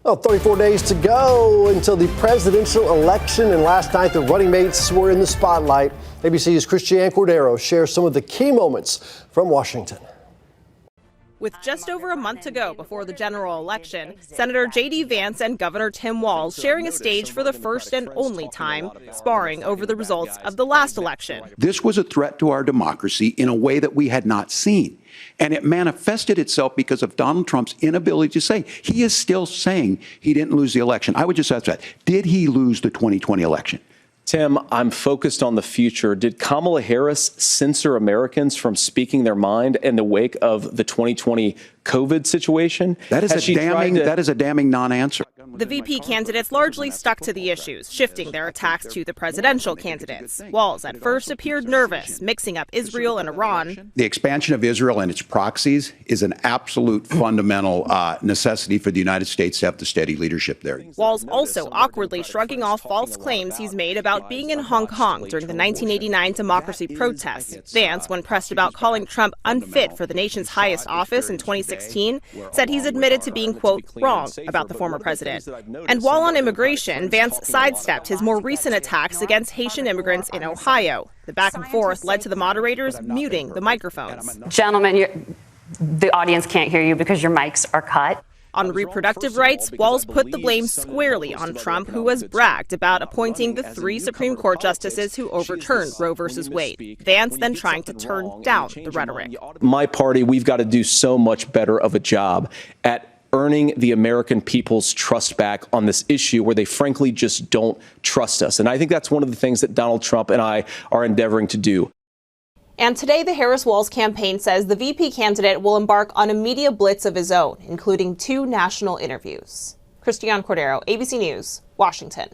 Well, 34 days to go until the presidential election, and last night the running mates were in the spotlight. ABC's Christiane Cordero shares some of the key moments from Washington. With just over a month to go before the general election, Senator J.D. Vance and Governor Tim Walz sharing a stage for the first and only time, sparring over the results of the last election. This was a threat to our democracy in a way that we had not seen. And it manifested itself because of Donald Trump's inability to say. He is still saying he didn't lose the election. I would just ask that. Did he lose the 2020 election? Tim, I'm focused on the future. Did Kamala Harris censor Americans from speaking their mind in the wake of the 2020 COVID situation? That is a damning non-answer. The VP candidates largely stuck to the issues, shifting their attacks to the presidential candidates. Walz at first appeared nervous, mixing up Israel and Iran. The expansion of Israel and its proxies is an absolute fundamental necessity for the United States to have the steady leadership there. Walz also awkwardly shrugging off false claims he's made about being in Hong Kong during the 1989 democracy protests. Vance, when pressed about calling Trump unfit for the nation's highest office in 2016, said he's admitted to being, quote, wrong about the former president. And while on immigration, Vance sidestepped his more recent attacks against Haitian immigrants in Ohio. The back and forth led to the moderators muting the microphones. Gentlemen, the audience can't hear you because your mics are cut. On reproductive rights, Walz put the blame squarely on Trump, who has bragged about appointing the 3 Supreme Court justices who overturned Roe v. Wade. Vance then trying to turn down the rhetoric. My party, we've got to do so much better of a job at earning the American people's trust back on this issue where they frankly just don't trust us. And I think that's one of the things that Donald Trump and I are endeavoring to do. And today, the Harris-Walz campaign says the VP candidate will embark on a media blitz of his own, including 2 national interviews. Christiane Cordero, ABC News, Washington.